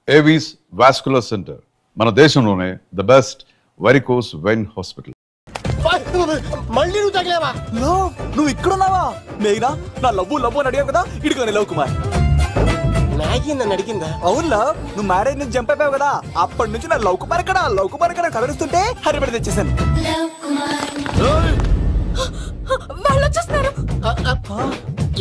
Avis vascular centre, మన దేశంలోనే the best varicose vein hospital. మళ్ళీ నువ్వు తగిలేవా? నువ్వు ఇక్కడున్నావా? మేఘనా, నా లవ్వు అని అడిగావు కదా, ఇడుకోని లవ్ కుమార్. మ్యాగీ నన్ను అడిగిందా? అవును, నువ్వు మ్యారేజ్ నుంచి జంప్ అయిపోయావు కదా, అప్పటి నుంచి నా లవ్ కుమార్ ఇక్కడ కవరిస్తుంటే హరిబడి తెచ్చేసాను. వాళ్ళు వచ్చేస్తున్నారు.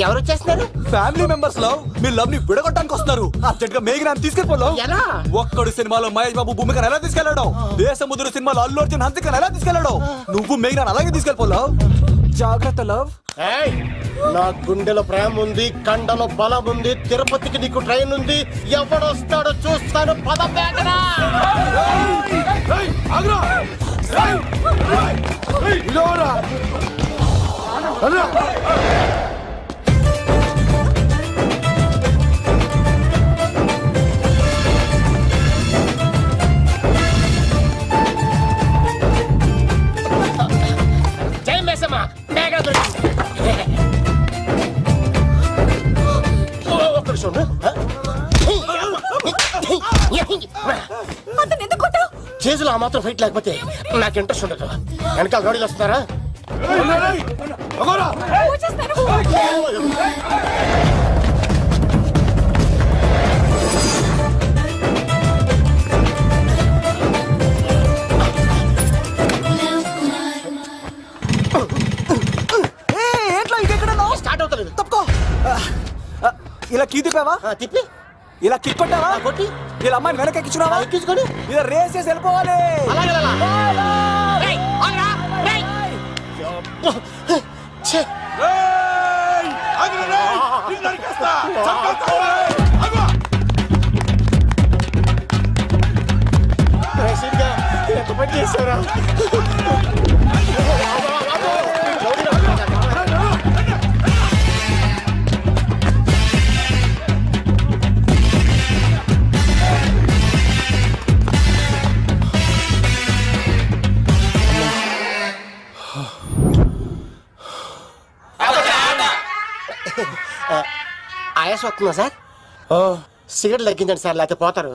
ఎవరు వచ్చేస్తున్నారు? ఫ్యామిలీ మెంబర్స్ లో మీ లవ్ ని విడగొట్టడానికి వస్తున్నారు. అర్జెంట్ గా మేఘనాన్ని తీసుకెళ్ళిపోలేవు. ఎలా? ఒక్కడు సినిమాలో మహేష్ బాబు భూమికను ఎలా తీసుకెళ్లాడు, దేశముద్ర సినిమాలో అల్లు అర్జున్ హన్సికను ఎలా తీసుకెళ్లాడు, నువ్వు మేఘనాన్ని అలాగే తీసుకెళ్ళిపోలేవు. జాగ్రత్త లవ్. నా గుండెలో ప్రేమ ఉంది, కండలో బలం ఉంది, తిరుపతికి నీకు ట్రైన్ ఉంది, ఎవడొస్తాడో చూస్తాను. పద మేఘనా. జై మేసమ్మ, మేఘనా దొరికింది. ఒక్క నిమిషం ఉండు. అతను ఎందుకు కొట్టావు? చేతులు ఆ మాత్రం ఫైట్ లేకపోతే నాకు ఇంట్రెస్ట్ ఉండదు. వెనకాల గాడీలు వస్తున్నారా? వచ్చేస్తున్నారు. ఏంట్లో ఇంకెక్కడ స్టార్ట్ అవుతలేదు. తప్పుకో. ఇలా కీ తిప్పావా? తిప్పి ఇలా కిక్ కొట్టావా? కొట్టి ఇలా అమ్మాయిని వెనక ఎక్కించున్నావా? ఎక్కించుకొని ఇలా రేస్ చేసి వెళ్ళిపోవాలి. అలాగే చేశారా? ఆయాసం వస్తుందా సార్? సిగరెట్ లెక్కించండి సార్, లేకపోతే పోతారు.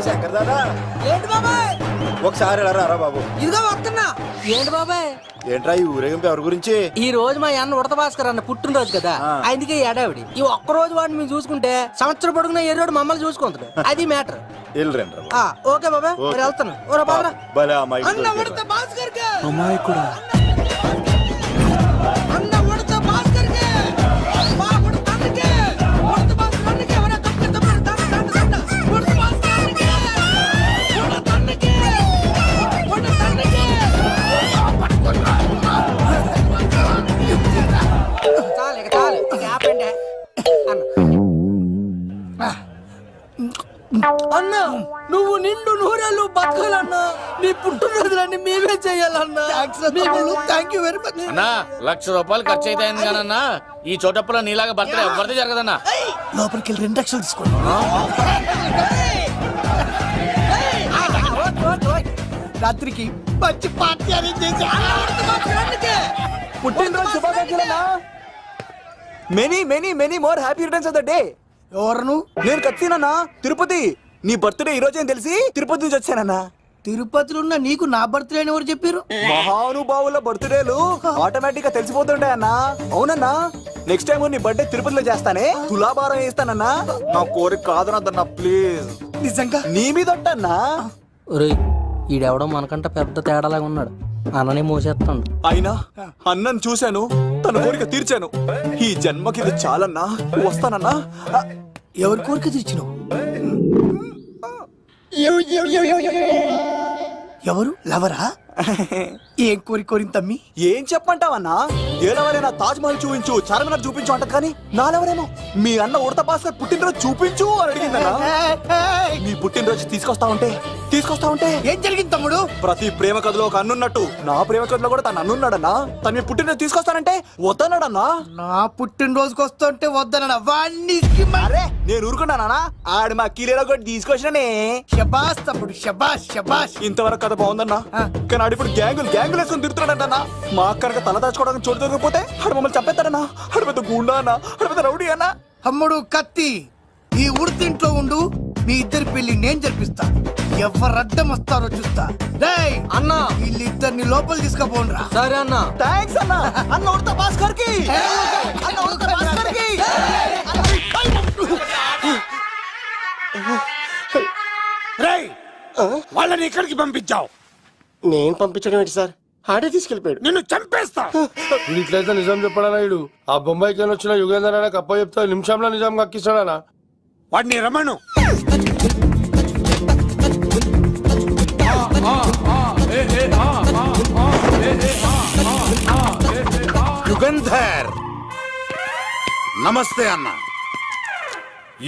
శంకర్ దాదా, ఏంటి బాబాయ్? ఒకసారి రా బాబు. ఇదిగో వస్తున్నా. ఏంటి బాబాయ్? ఏంట్రా ఈ ఊరేగింపు ఎవరి గురించి? ఈ రోజు మా అన్న ఉడత భాస్కర్ అన్న పుట్టినరోజు కదా, అందుకే ఏడావిడి. ఈ ఒక్క రోజు వాడిని మేము చూసుకుంటే సంవత్సరం పొడుగున ఏరోడు మమ్మల్ని చూసుకుంటాడు. అది మ్యాటర్. ఓకే బాబాయ్, మరి వెళ్తాను. ఓరా బాబరా. అన్న ఉడత భాస్కర్ కే. అమ్మాయి కూడా. అన్న ఉడత భాస్కర్ కే. మా ఉడత అన్నకే. ఉడత భాస్కర్ అన్నకే. ఎవరా కప్పిత పడత తండ. ఉడత భాస్కర్ అన్నకే. ఉడత అన్నకే. ఉడత అన్నకే. చాలు ఇక ఆపండి అన్న. నువ్వు నిండు నూరేళ్ళు బతకాలన్నా. నీ పుట్టినరోజులన్నీ మేమే చేయాలన్నా. థ్యాంక్ యూ వెరీ మచ్ అన్నా. 1,00,000 రూపాయలు ఖర్చు అవుతాయింది కానీ ఈ చోటప్పులో నీలాగా బర్త్డే ఎవరిది జరగదన్నా. లోపలికి వెళ్ళి 2 లక్షలు తీసుకోండి. రాత్రికి మంచి పార్టీ అరేంజ్ చేసి పుట్టినరోజు శుభాకాంక్షలన్నా. Many more happy returns of the day. ఎవరు? నేను కత్తినన్నా, తిరుపతి. నీ బర్త్డే ఈ రోజే అని తెలిసి తిరుపతి నుంచి వచ్చానన్నా. తిరుపతిలో ఉన్న నీకు నా బర్త్డే అని ఎవరు చెప్పారు? మహానుభావుల బర్త్డేలు ఆటోమేటిక్ గా తెలిసిపోతుంటాయన్నా. అవునన్నా, నెక్స్ట్ టైం నీ బర్త్డే తిరుపతిలో చేస్తానే, తులాభారం వేస్తానన్నా. నా కోరిక కాదనద్దన్నా, ప్లీజ్. నిజంగా నీ మీద అన్నా. ఈడెవడో మనకంట పెద్ద తేడాలాగా ఉన్నాడు. అన్ననే మోసేస్తాడు. అయినా అన్నను చూశాను, తన కోరిక తీర్చాను. ఈ జన్మకి ఇది చాలన్నా, వస్తానన్నా. ఎవరి కోరిక తీర్చినావు? ఎవరు? లవరా? ఏం కోరిన తమ్మి? ఏం చెప్పంటావన్నా? ఏలవరైనా తాజ్ మహల్ చూపించు, చార్మినార్ చూపించు అంట, కానీ నాలెవరేమో మీ అన్న ఉడత భాస్కర్ పుట్టినరోజు చూపించు అని అడిగిందన్నా. నీ పుట్టినరోజు తీసుకొస్తా ఉంటే తీసుకొస్తా ఉంటే ఏం జరిగింది తమ్ముడు? ప్రతి ప్రేమ కథలో ఒక అన్నున్నట్టు నా ప్రేమ కథలో కూడా తను అన్నున్నాడన్నా. తను మీ పుట్టినరోజు తీసుకొస్తానంటే వద్దన్నాడన్నా. నా పుట్టినరోజుకి వస్తుంటే వద్దన వాణ్ణి అరే నేను ఊరుకున్నానా? ఆడు మా కీలేలో కూడా తీసుకొచ్చిననే. శబాష్ తమ్ముడు, శబాష్ శబాష్. ఇంతవరకు కథ బాగుందన్నా, కానీ ఆడు ఇప్పుడు గ్యాంగులు వేసుకుని తిరుగుతున్నాడంటన్నా. మా అక్కడికి తల దాచుకోవడానికి చోటు దొరికిపోతే ఆడు మమ్మల్ని చెప్పేస్తాడన్నా. ఆడు పెద్ద గుండా అన్న, ఆడు పెద్ద రౌడీ అన్నా. తమ్ముడు కత్తి, ఈ ఉడితింట్లో ఉండు, మీ ఇద్దరి పెళ్లి నేను జరిపిస్తా. ఎవరు అడ్డం వస్తారో చూస్తా. రేయ్ అన్నా వీళ్ళిద్దరిని లోపల తీసుకుపోండ్రా. సరే అన్నా. థ్యాంక్స్ అన్న. అన్న ఉడతా భాస్కర్ కి, అన్న ఉడతా భాస్కర్ కి. రేయ్ వాళ్ళని ఇక్కడికి పంపించావు. నేను పంపించడం ఏంటి సార్? ఆడే తీసుకెళ్ళిపోయాడు. నిన్ను చంపేస్తా. ఇట్లయితే నిజం చెప్పడానా? ఇడు ఆ బొంబాయికి వచ్చిన యుగేందర్ అనే కప్ప చెప్తా నిమిషంలో నిజం కక్కిస్తాడా? వాడిని రమణు. యుగంధర్ నమస్తే అన్న.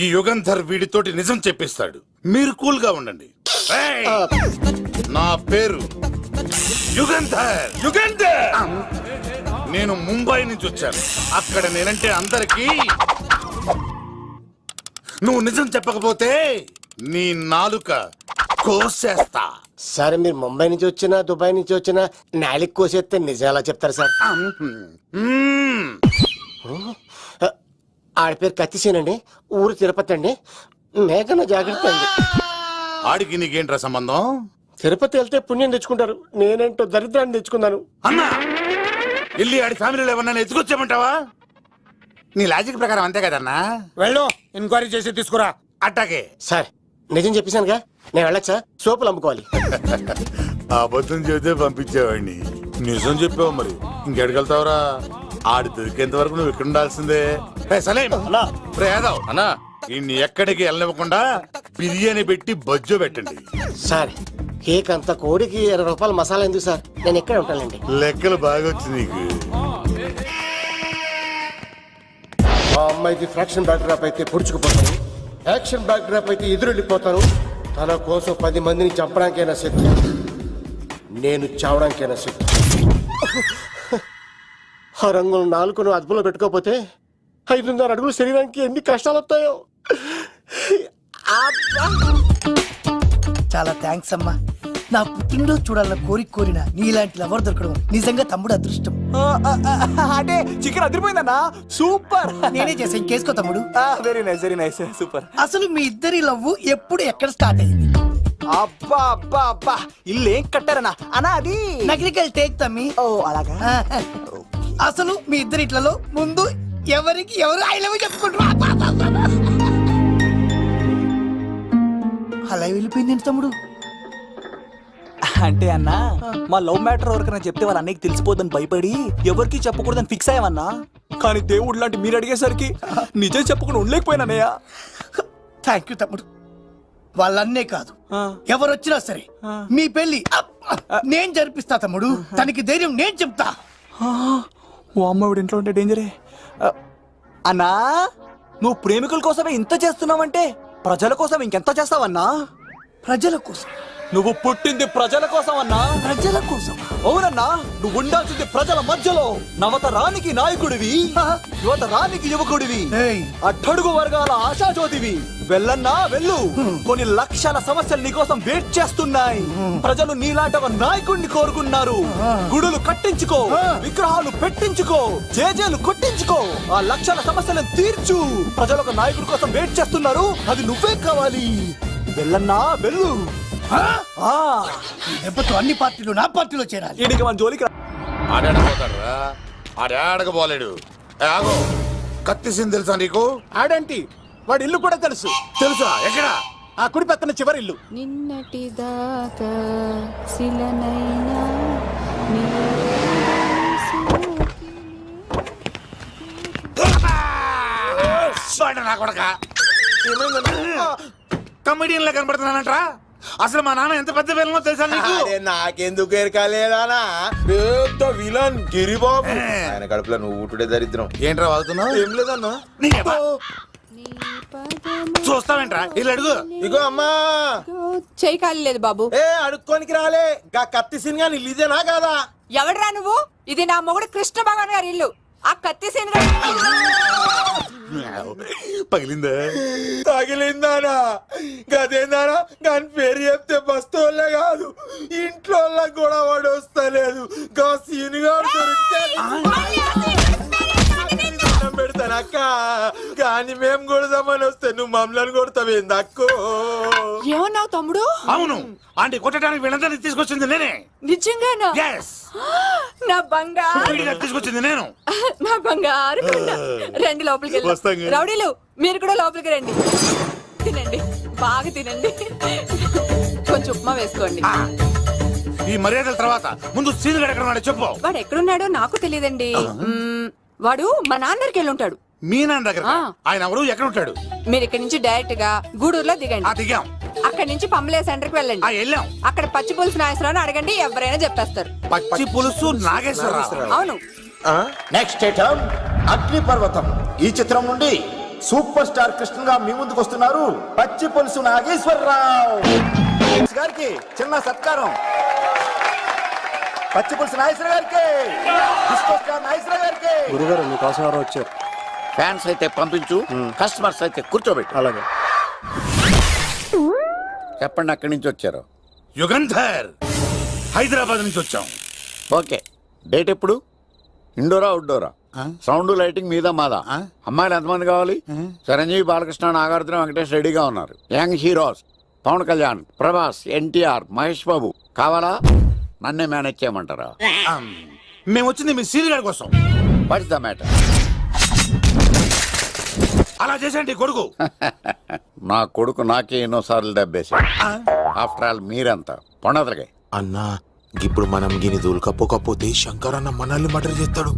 ఈ యుగంధర్ వీడితోటి నిజం చెప్పిస్తాడు, మీరు కూల్ గా ఉండండి. ఏయ్! నా పేరు యుగంధర్. యుగంధర్ నేను ముంబై నుంచి వచ్చాను. అక్కడ నేనంటే అందరికీ. నువ్వు నిజం చెప్పకపోతే నీ నాలుక కోసేస్తా. సరే మీరు ముంబై నుంచి వచ్చినా దుబాయ్ నుంచి వచ్చినా నాలిక్ కోసేస్తే నిజం ఎలా చెప్తారు సార్? మ్మ్. ఆడి పేరు కత్తిసేనండి, ఊరు తిరుపతి అండి. మేఘన జాగ్రత్త అండి. ఆడికి నీకేంట్రా సంబంధం? తిరుపతి వెళ్తే పుణ్యం తెచ్చుకుంటారు, నేనేంటో దరిద్రాన్ని తెచ్చుకున్నాను. అన్నా వెళ్ళి ఆడి ఫ్యామిలీలో ఎవరన్నా ఎత్తుకొచ్చామంటావా? నీ లాజిక్ ప్రకారం అంతే కదన్నా. వెళ్ళు, ఎంక్వైరీ చేసి తీసుకురా. అట్టాకే. సార్ నిజం చెప్పేశానుగా, నేను వెళ్ళచ్చా? సోపులు అమ్ముకోవాలి. అబద్ధం చెబితే పంపించేవాడిని, నిజం చెప్పావు మరి ఇంకెడగలుగుతావురా? ఆడి దొరికేంత వరకు నువ్వు ఇక్కడ ఉండాల్సిందే. రే సలేం, రే యాదవ్ అన్నా ఇన్ని ఎక్కడికి వెళ్ళనివ్వకుండా బిర్యానీ పెట్టి బజ్జో పెట్టండి. సార్ కేక్ అంత కోడికి 20 రూపాయల మసాలా ఎందుకు సార్? నేను ఎక్కడ ఉంటానండి. లెక్కలు బాగా వచ్చి నీకు. మా అమ్మాయికి ఫ్రాక్షన్ బ్యాక్ డ్రాప్ అయితే పొడుచుకుపోతాను, యాక్షన్ బ్యాక్ డ్రాప్ అయితే ఎదురెళ్ళిపోతాను. తన కోసం 10 మందిని చంపడానికైనా శక్తి, నేను చావడానికైనా శక్తి. ఆ రంగులు 4 అదుపులో పెట్టుకోకపోతే 5.5 అడుగుల శరీరానికి ఎన్ని కష్టాలు వస్తాయో. చాలా థ్యాంక్స్ అమ్మా. నా పుట్టినరోజు చూడాలన్న కోరిన నీలాంటి లవర్ దొరకడం నిజంగా తమ్ముడు అదృష్టం. అంటే చికెన్ అదిరిపోయిందన్నా, సూపర్. నేనే చేసా, ఇంకేసుకో తమ్ముడు. Very nice, very nice, super. అసలు మీ ఇద్దరి లవ్ ఎప్పుడు ఎక్కడ స్టార్ట్ అయింది? అబ్బా అబ్బా అబ్బా, ఇల్లు ఏం కట్టారన్నా అన్నా? అది నగరికల్ టేక్ తమ్మి. ఓ అలాగా. అసలు మీ ఇద్దరిట్లలో ముందు ఎవరికి ఎవరు ఐ లవ్ చెప్పుకుంటారు? అలా వెళ్ళిపోయింది తమ్ముడు. అంటే అన్నా మా లవ్ మ్యాటర్ ఎవరికైనా చెప్తే వాళ్ళ అన్నయ్యకి తెలిసిపోద్దని భయపడి ఎవరికి చెప్పకూడదని ఫిక్స్ అయ్యామన్నా. కానీ దేవుడు లాంటి మీరు అడిగేసరికి నిజం చెప్పకుండా ఉండలేకపోయినానయ్యా. థ్యాంక్ యూ తమ్ముడు. వాళ్ళన్నే కాదు, ఎవరొచ్చినా సరే మీ పెళ్లి నేను జరిపిస్తా తమ్ముడు. తనకి ధైర్యం నేను చెప్తా. ఓ అమ్మవిడి ఇంట్లో ఉంటే డేంజరే. అన్నా నువ్వు ప్రేమికుల కోసమే ఇంత చేస్తున్నావంటే ప్రజల కోసం ఇంకెంత చేస్తావన్నా? ప్రజల కోసం. నువ్వు పుట్టింది ప్రజల కోసం అన్నా. ప్రజల కోసం? అవునన్నా, నువ్వు ఉండాల్సింది ప్రజల మధ్యలో. నవతరానికి నాయకుడివి, యువతరానికి యువకుడివి, ఏయ్, అట్టడుగు వర్గాల ఆశాజ్యోతివి. వెళ్ళన్నా వెళ్ళు, కొన్ని లక్షల సమస్యలు నీకోసం వెయిట్ చేస్తున్నాయి. ప్రజలు నీలాంటి ఒక నాయకుడిని కోరుకున్నారు. గుడులు కట్టించుకో, విగ్రహాలు పెట్టించుకో, జేజేలు కొట్టించుకో, ఆ లక్షల సమస్యలను తీర్చు. ప్రజలు ఒక నాయకుడి కోసం వెయిట్ చేస్తున్నారు, అది నువ్వే కావాలి. వెళ్ళన్నా వెళ్ళు. దెబ్బతో అన్ని పార్టీలు నా పార్టీలో చేరాలి. ఈడికి మన జోలికి ఆడాడపోతాడు రా, ఆడాడకపోలేడు. ఆగో, కత్తిసింది తెలుసా నీకు? ఆడంటి వాడి ఇల్లు కూడా తెలుసు. తెలుసా? ఎక్కడ? ఆ కుడి పక్కన చివరి ఇల్లు. నిన్నటి దాకా శిలనైనా నా కొడక కమెడియన్ లా కనబడుతున్నానంట్రా. అసలు మా నాన్న ఎంత పెద్ద విలనో తెలుసా నీకు? నాకెందుకు ఎరకాలేదానా, పెద్ద విలన్ గిరిబాబు. ఆయన కడుపులో నువ్వు ఊటుడే దరిద్రం. ఏంట్రా వాగుతున్నావు? ఏం లేదన్నా. నీ పదము చూస్తావేంట్రా ఇల్లు అడుగు. ఇగో అమ్మా చేయి ఖాళీ లేదు బాబు. ఏ అడుక్కోనికి రాలే గా కత్తి సినిమా ఇల్లు ఇదేనా కాదా? ఎవడరా నువ్వు? ఇది నా మొగుడు కృష్ణ భగవాన్ గారి ఇల్లు. ఆ కత్తి సీన్ పగిలిందా? తగిలిందానా? గదేందానా? దాని పేరు చెప్తే బస్తోళ్ళే కాదు ఇంట్లో కూడా వాడు వస్తలేదు. గా సీనుగాడు దొరికితే పెడతాను అక్క. కానీ మేము కొడదామని వస్తే నువ్వు మమ్మల్ని కొడతావేంది అక్కో? ఏమన్నావు తమ్ముడు? అవును, ఆంటీ కొట్టడానికి వీళ్ళందరినీ తీసుకొచ్చింది నేనే. నిజంగానా? Yes. నా బంగారు వీడిగా తీసుకొచ్చింది నేను. నా బంగారు కొండ. రండి లోపలికి వస్తాం వెళ్దాం. కానీ. రౌడీలు మీరు కూడా లోపలికి రండి. తినండి, బాగా తినండి. కొంచెం ఉప్మా వేసుకోండి. ఈ మర్యాదల తర్వాత ముందు సీన్ ఎక్కడ ఉన్నాడో చెప్పు. వాడు ఎక్కడున్నాడో నాకు తెలియదండి. వాడు మా నాన్న దగ్గరికి వెళ్ళి ఉంటాడు. మీ నాన్న దగ్గర ఆ. ఆయన ఎవరు, ఎక్కడ ఉంటాడు? మీరు ఇక్కడ నుంచి డైరెక్ట్ గా గూడూరులో దిగండి. దిగాం. అక్కడ నుంచి పంబలే సెంటర్ కి వెళ్ళండి. వెళ్ళాం. అక్కడ పచ్చి పులుసు నాగేశ్వరరావు అడగండి, ఎవరైనా చెప్పేస్తారు. పచ్చి పులుసు నాగేశ్వరరావు. అవును. నెక్స్ట్ ఐటమ్ అగ్ని పర్వతం. ఈ చిత్రం నుండి సూపర్ స్టార్ కృష్ణగా మీ ముందుకు వస్తున్నారు పచ్చి పులుసు నాగేశ్వరరావు గారికి చిన్న సత్కారం. పచ్చి పులుసు నాగేశ్వర గారికి, డిస్కో స్టార్ నాగేశ్వర గారికి. గురుగారు మీకోసం ఎవరో వచ్చారు. ఫ్యాన్స్ అయితే పంపించు, కస్టమర్స్ అయితే కూర్చోబెట్టు. అలాగే. చెప్పండి అక్కడి నుంచి వచ్చారు. యుగంధర్, హైదరాబాద్ నుంచి వచ్చాం. ఓకే, డేట్ ఎప్పుడు? ఇండోరా అవుట్డోరా? సౌండ్ లైటింగ్ మీద మాదా? అమ్మాయిలు ఎంతమంది కావాలి? చిరంజీవి, బాలకృష్ణ, నాగార్జున, వెంకటేష్ రెడీగా ఉన్నారు. యంగ్ హీరోస్ పవన్ కళ్యాణ్, ప్రభాస్, ఎన్టీఆర్, మహేష్ బాబు కావాలా? నన్నే మేనేజ్ చేయమంటారా? మేము వచ్చింది మీ సీన్ గారి కోసం. What's the matter? అలా చేసేయండి కొడుకు. నా కొడుకు నాకే ఎన్నోసార్లు దెబ్బేసి. ఆఫ్టర్ ఆల్ మీరంతా పొండదలకే. అన్నా ఇప్పుడు మనం గిని దూల్కపోకపోతే శంకర్ అన్న మనల్ని మర్డర్ చేస్తాడు.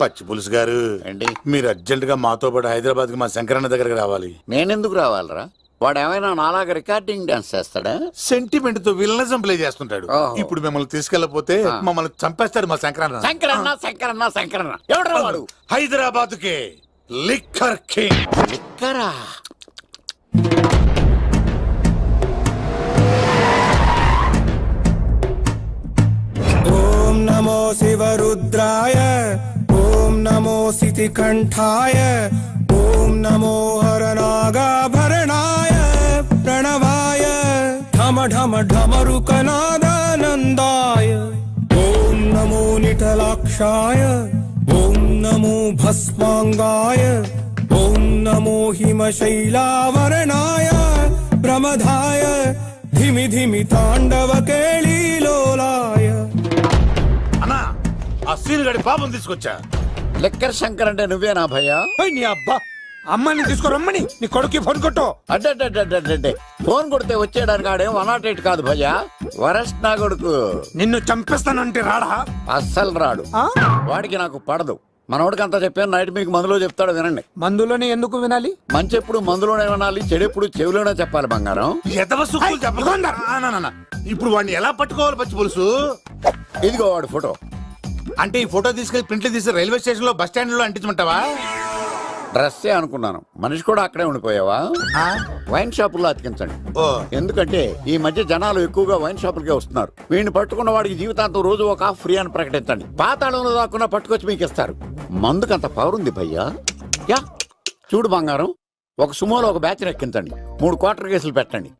పచ్చి పులుసు గారు ఏంటి? మీరు అర్జెంట్ గా మాతో పాటు హైదరాబాద్ కి మా శంకరన్న దగ్గరకు రావాలి. నేనెందుకు రావాలరా? వాడు ఏమైనా నాలాగా రికార్డింగ్ డాన్స్ చేస్తాడా? సెంటిమెంట్ తో విలనిజం ప్లే చేస్తుంటాడు. ఓహో. ఇప్పుడు మిమ్మల్ని తీసుకెళ్లపోతే మమ్మల్ని చంపేస్తాడు మా శంకరన్న. శంకరన్న ఎవడరా వాడు? హైదరాబాద్ కే లిక్కర్ కింగ్. లిక్కరా? ఓం నమో శివరుద్రాయ, ఓం నమో సితికంఠాయ, ఓం నమో హరనాగాభరణాయ ప్రణవాయ ఢమ ఢమ ఢమరుకనాదానందాయ. ఓం నమో నిటలాక్షాయ, ఓం నమో భస్మాంగాయ, ఓం నమో హిమశైలావరణాయ ప్రమదాయ ధిమి ధిమి తాండవ కేళీలోలాయ. అన్నా, ఆ సీన్ గడి పాపం తీసుకొచ్చా. లిక్కర్ శంకర్ అంటే నువ్వేనా భయ్యా? నీ అబ్బా, అమ్మని తీసుకురమ్మని నీ కొడుకు ఫోన్ కొట్టు. అడ్డే ఫోన్ కొడితే వచ్చేయడానికి ఆడేం 108 కాదు భయ్యా, వరస్ట్ నా కొడుకు. నిన్ను చంపేస్తానంటే రాడా? అస్సలు రాడు. వాడికి నాకు పడదు. మనోడికి అంతా చెప్పాను, నైట్ మీకు మందులో చెప్తాడు వినండి. మందులోనే ఎందుకు వినాలి? మంచి ఎప్పుడు మందులోనే వినాలి, చెడు ఎప్పుడు చెవిలోనే చెప్పాలి బంగారం. ఎదవ సుక్కులు చెప్పకుండా. ఇప్పుడు వాడిని ఎలా పట్టుకోవాలి పచ్చి పులుసు? ఇదిగో వాడు ఫోటో. అంటే ఈ ఫోటో తీసుకెళ్లి ప్రింట్లు తీసి రైల్వే స్టేషన్ లో బస్ స్టాండ్ లో అంటించమంటావా? డ్రెస్సే అనుకున్నాను, మనిషి కూడా అక్కడే ఉండిపోయావా? వైన్ షాపుల్లో అతికించండి. ఎందుకంటే ఈ మధ్య జనాలు ఎక్కువగా వైన్ షాపులకే వస్తున్నారు. వీడిని పట్టుకున్న వాడికి జీవితాంతం రోజు ఒక ఆఫ్ ఫ్రీ అని ప్రకటించండి. పాతాళంలో దాక్కున్నా పట్టుకొచ్చి మీకు ఇస్తారు. మందుకంత పవర్ ఉంది భయ్యా. యా చూడు బంగారం, ఒక సుమోలో ఒక బ్యాచ్ ఎక్కించండి, 3 క్వార్టర్ కేసులు పెట్టండి.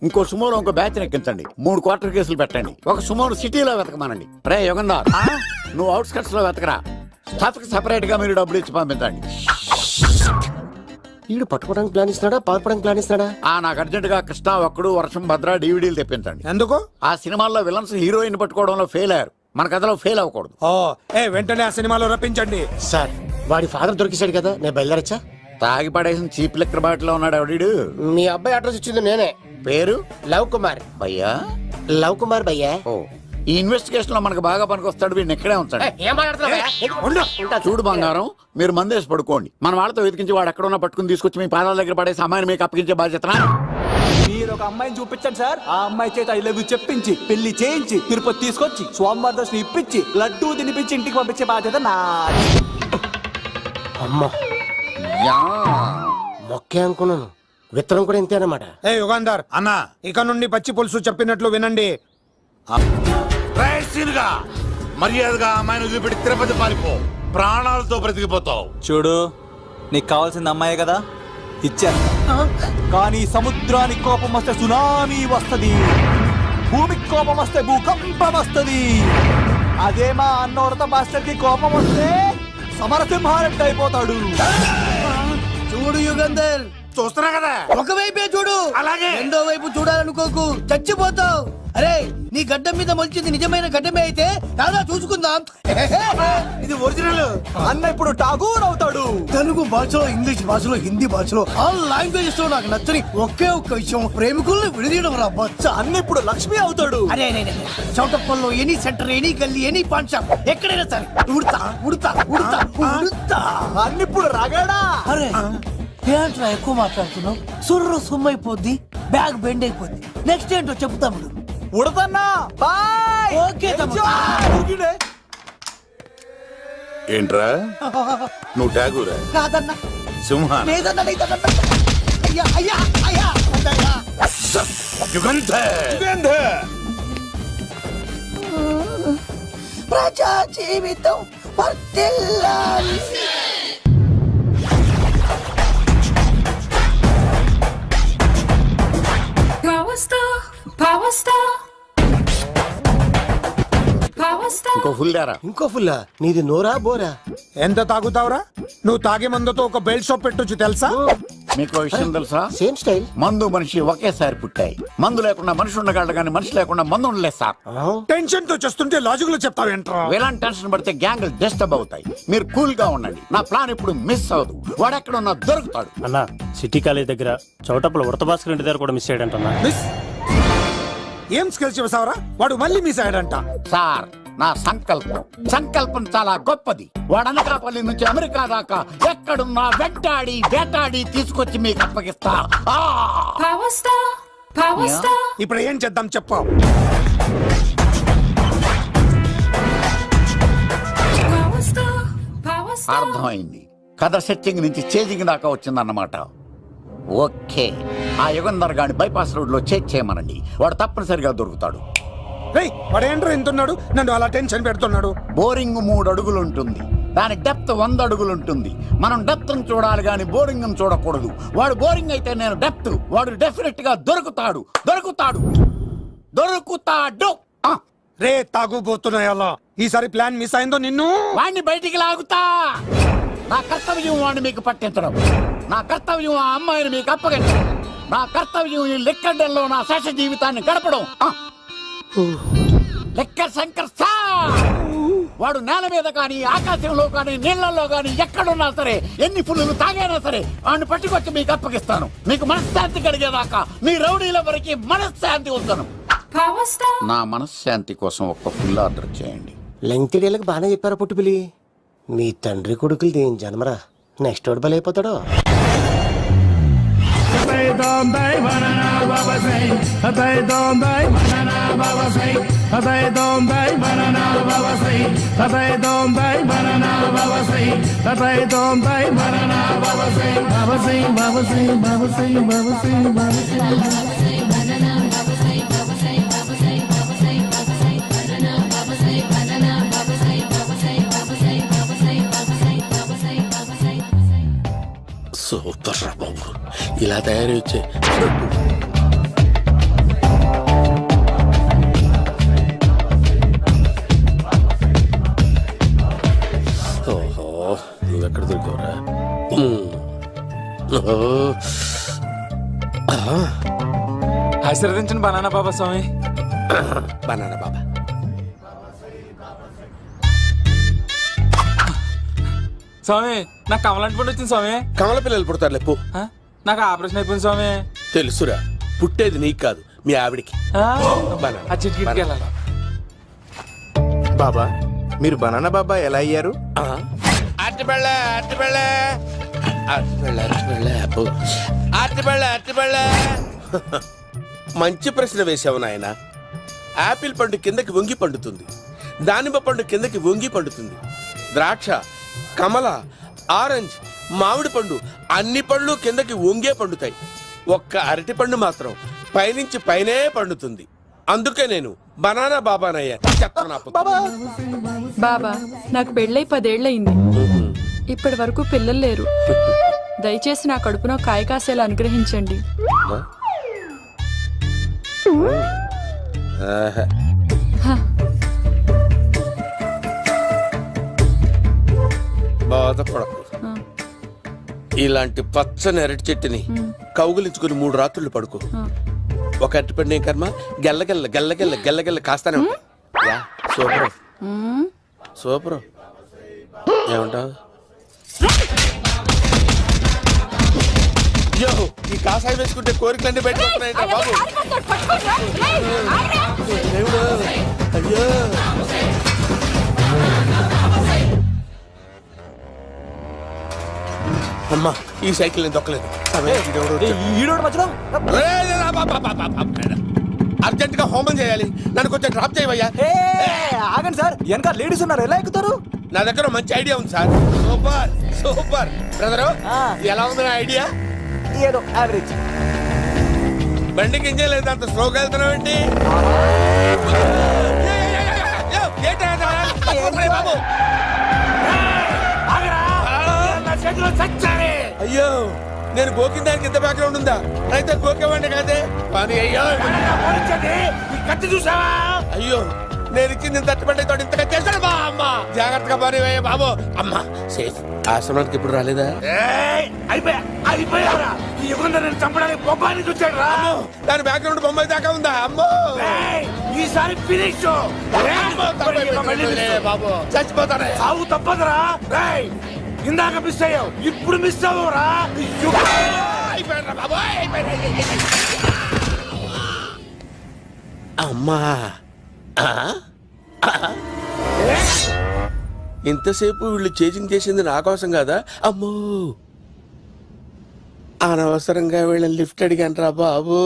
ఇంకో సుమోలో ఇంకో బ్యాచ్ ఎక్కించండి, 3 క్వార్టర్ కేసులు పెట్టండి. ఒక సుమోను సిటీలో వెతకమానండి. రే యుగంధర్, నువ్వు అవుట్స్కట్స్ లో వెతకరా. స్టాఫ్ కి సెపరేట్ గా మీరు డబ్బులు ఇచ్చి పంపించండి. వీడు పట్టుకోవడానికి ప్లాన్ ఇస్తున్నాడా, పాల్పడానికి ప్లాన్ ఇస్తున్నాడా? నాకు అర్జెంట్ గా కృష్ణ, ఒక్కడు, వర్షం, భద్ర డివిడీలు తెప్పించండి. ఎందుకు? ఆ సినిమాల్లో విలన్స్ హీరోయిన్ పట్టుకోవడంలో ఫెయిల్ అయ్యారు, మన కథలో ఫెయిల్ అవ్వకూడదు. వెంటనే ఆ సినిమాలో రప్పించండి. సార్ వాడి ఫాదర్ దొరికేశాడు కదా, నేను బయలుదేరచ్చా? తాగి పడేసిన చీప్ లిక్కర్ బాటిలో ఉన్నాడు ఎవడీడు? మీ అబ్బాయి అడ్రస్ ఇచ్చింది నేనే. పేరు? లవ్ కుమార్. భయ్యా? లవ్ కుమార్ భయ్యా. ఓ, ఈ ఇన్వెస్టిగేషన్ లో మనకు బాగా పనికొస్తాడు, వీడిని ఎక్కడే ఉంచండి. చూడు బంగారం, మీరు మందేసి పడుకోండి. మన వాళ్ళతో వెతికించి వాడు ఎక్కడ ఉన్నా పట్టుకుని తీసుకొచ్చి మీ పాదాల దగ్గర పడేసి అమ్మాయిని మీకు అప్పగించే బాధ్యత. మీరు ఒక అమ్మాయిని చూపించండి సార్. ఆ అమ్మాయి చేత ఐ లవ్ యూ చెప్పించి పెళ్లి చేయించి తిరుపతి తీసుకొచ్చి స్వామివారి దర్శనం ఇప్పించి లడ్డూ తినిపించి ఇంటికి పంపించే బాధ్యత నాది. అమ్మా యా. మొక్కే అనుకున్నాను, విత్తనం కూడా ఇంతేనమాట. ఏ యుగాంధర్ అన్నా ఇక నుండి పచ్చి పులుసు చెప్పినట్లు వినండి. రైసీనుగా మర్యాదగా అమ్మాయిని వదిలిపెట్టి తిరుపతి పారిపో, ప్రాణాలతో బ్రతికిపోతావు. చూడు, నీకు కావాల్సింది అమ్మాయే కదా, ఇచ్చాను. కానీ సముద్రానికి కోపం వస్తే సునామీ వస్తది, భూమికి కోపం వస్తే భూకంపం వస్తది. అదే మా అన్నోడత మాస్టర్ కి కోపం వస్తే సమరసింహారెడ్డి అయిపోతాడు. చూడు యుగంధర్, చూస్తున్నా కదా. ఒకవైపే చూడు, అలాగే. రెండో వైపు చూడాలనుకోకు, చచ్చిపోతావు. అరే, నీ గడ్డం మీద మొలిచింది నిజమైన గడ్డమే అయితే రాదా చూసుకుందాం. ఇది ఒరిజినల్. అన్న ఇప్పుడు ఠాగూర్ అవుతాడు. తెలుగు భాషలో, ఇంగ్లీష్ భాషలో, హిందీ భాషలో ఆల్ లాంగ్వేజెస్ లో నాకు నచ్చని ఒకే ఒక్క విషయం, ప్రేమికుల్ని విడదీయడం రా బచ్చ. అన్న ఇప్పుడు లక్ష్మి అవుతాడు. అరే చౌటప్పల్లో ఎనీ సెంటర్, ఎనీ గల్లీ, ఎనీ పాన్ షాప్, ఎక్కడైనా సరే ఉడతా ఉడతా ఉడతా ఉడతా. అన్న ఇప్పుడు రగడా. అరే ఏంట్రా ఎక్కువ మాట్లాడుతున్నావు, సుర్రు సుమ్మైపోద్ది, బ్యాగ్ బెండ్ అయిపోద్ది. నెక్స్ట్ ఏంటో చెప్తాము. ఉడతన్నా బాయ్. ఓకే తమ్ముడు. ఏంట్రా నువ్వు ఠాగూరా? కాదన్నా, సింహా? లేదన్నా, లేదన్నా. అయ్యా అయ్యా అయ్యా అయ్యా. యుగంధర్. ప్రజా జీవితం వర్ధిల్లాలి. ఇంకో ఫుల్ దారా. ఇంకో ఫుల్లా? నీది నోరా బోరా? ఎంత తాగుతావురా? నువ్వు తాగే మందుతో ఒక బెల్ట్ షాప్ పెట్టొచ్చు తెలుసా? మీకు విషయం తెలుసా? Same style. మందు మనిషి ఒకేసారి పుట్టాయి. మందు లేకుండా మనిషి ఉండగలడు కానీ మనిషి లేకుండా మందు ఉండలేదు సార్. టెన్షన్ తో చేస్తుంటే లాజిక్ లో చెప్తావేంట్రా? ఎలాంటి టెన్షన్ పడితే గ్యాంగులు డిస్టర్బ్ అవుతాయి. మీరు కూల్ గా ఉండండి, నా ప్లాన్ ఇప్పుడు మిస్ అవ్వదు. వాడు ఎక్కడ ఉన్నా దొరుకుతాడు. అన్న, సిటీ కాలేజ్ దగ్గర చౌటప్పుల ఉడత భాస్కర్ ఇంటి దగ్గర కూడా మిస్ అయ్యాడంటన్నా. మిస్ ఏం స్కిల్స్ చేసావరా? వాడు మళ్ళీ మిస్ అయ్యాడంట. సార్, నా సంకల్పం చాలా గొప్పది. వాడు అనకాపల్లి నుంచి అమెరికా దాకా ఎక్కడున్నా వెంటాడి వేటాడి తీసుకొచ్చి మీకు అప్పగిస్తా. ఇప్పుడు ఏం చేద్దాం చెప్పు. అర్థమైంది. కథ సెట్టింగ్ నుంచి చేజింగ్ దాకా వచ్చిందన్నమాట. ఓకే, ఆ యుగంధర్ గాని బైపాస్ రోడ్ లో చెక్ చేయమనండి. వాడు తప్పనిసరిగా దొరుకుతాడు. రేయ్, వాడేంట్రా ఎంతున్నాడు, నన్ను అలా టెన్షన్ పెడుతున్నాడు. బోరింగ్ 3 అడుగులు ఉంటుంది, దాని డెప్త్ 100 అడుగులు ఉంటుంది. మనం డెప్త్ చూడాలి గాని బోరింగ్ చూడకూడదు. వాడు బోరింగ్ అయితే నేను డెప్త్. వాడు డెఫినెట్ గా దొరుకుతాడు. రే తాగుబోతున్నాయి అలా. ఈసారి ప్లాన్ మిస్ అయిందో నిన్ను వాడిని బయటికి లాగుతా. నా కర్తవ్యం వాడిని మీకు పట్టించడం. నా కర్తవ్యం ఆ అమ్మాయిని మీకు అప్పగించడం. నా కర్తవ్యం ఈ లెక్కడల్లో నా శేష జీవితాన్ని గడపడం. లెక్క శంకర్ సార్. వాడు నేల మీద కానీ ఆకాశంలో కానీ నీళ్లలో కానీ ఎక్కడున్నా సరే, ఎన్ని పుల్లులు తాగైనా సరే వాడిని పట్టుకొచ్చి మీకు అప్పగిస్తాను. మీకు మనశ్శాంతి కలిగేదాకా మీ రౌడీల వరకు మనశ్శాంతి ఉంచను. నా మనశ్శాంతి కోసం ఒక్క ఫుల్ ఆర్డర్ చేయండి. లెంగ్త్ డేలకు బాగానే చెప్పారా పుట్టుపిలి? మీ తండ్రి కొడుకులు దేని జన్మరా, నెక్స్ట్ వాడు బలైపోతాడో. సూపర్ రా బాబు, ఇలా తయారు వచ్చే. ఓహో, నువ్వెక్కడ దొరికావురా? ఆశీర్వదించండి బనానా బాబా స్వామి. బనానా బాబా. స్వామి, నాకు కమలాంటి పండు వచ్చింది స్వామి. కమల పిల్లలు పుడతారు లేపు. నాకు ఆపరేషన్ అయిపోయింది స్వామి. తెలుసురా, పుట్టేది నీకు కాదు మీ ఆవిడికి. ఆ చిటికి వెళ్ళాలి. బాబా, మీరు బనానా బాబా ఎలా అయ్యారు? మంచి ప్రశ్న వేసావు నాయన. ఆపిల్ పండు కిందకి వంగి పండుతుంది, దానిమ్మ పండు కిందకి వంగి పండుతుంది, ద్రాక్ష, కమల, ఆరెంజ్ మామిడి పండు అన్ని పండ్లు కిందకి వంగే పండుతాయి, ఒక్క అరటి పండు మాత్రం పైనుంచి పైనే పండుతుంది. అందుకే నేను బనానా బాబానయ్యా. చెప్తాను నా పుత్రుడు. బాబా నాకు పెళ్ళై 10 ఏళ్ళయింది. ఇప్పటి వరకు పిల్లలు లేరు. దయచేసి నా కడుపున కాయ కాసేలా అనుగ్రహించండి. ఆహా. బాధపడకు. ఇలాంటి పచ్చని అరటి చెట్టుని కౌగులించుకుని 3 రాత్రులు పడుకో. ఒక అరటి పండు ఏం కర్మ, గెల్లగెల్ల గెల్లగెల్ల గెల్లగెల్ల కాస్తానే ఉంటాయి. Yeah, super super. ఏమంటావు? యో, ఈ కాసాయి వేసుకుంటే కోరికలన్నీ బయటకొస్తున్నాయి బాబు. దేవుడు, అయ్యో. అమ్మా, ఈ సైకిల్ నేను దొక్కలేదు. ఈడోడు మధ్యలో అర్జెంట్ గా హోమం చేయాలి, నన్ను కొంచెం డ్రాప్ చేయవయ్యా. ఆగండి సార్, వెనక లేడీస్ ఉన్నారు, ఎలా ఎక్కుతారు? నా దగ్గర మంచి ఐడియా ఉంది సార్. సూపర్ సూపర్ బ్రదరు, ఎలా ఉంది నా ఐడియా? ఏదో యావరేజ్. బండికి ఇంజన్ లేదు, అంత స్లోగా వెళ్తున్నావు ఏంటి? అయ్యో, నేను గోకిన దానికి ఇంత బ్యాక్గ్రౌండ్ ఉందా? అయితే గోకేవాడిని కాదే. కానీ అయ్యో కత్తి చూసావా? అయ్యో, నేను ఇచ్చింది తట్టుబడి తోటి ఇంతగా చేశాడు బా అమ్మ. జాగ్రత్తగా పని వేయ బాబు. అమ్మ సేఫ్. ఆశ్రమానికి ఇప్పుడు రాలేదా? దాని బ్యాక్గ్రౌండ్ బొమ్మాయి దాకా ఉందా? అమ్మో, ఈసారి బాబు చచ్చిపోతానే. సాగు తప్పదురా. ఇందాక మిస్ అయ్యావు, ఇప్పుడు మిస్ అవ్వరా? అమ్మా, ఇంతసేపు వీళ్ళు చేజింగ్ చేసింది నా కోసం కాదా? అమ్మో, అనవసరంగా వీళ్ళని లిఫ్ట్ అడిగాను రా బాబు.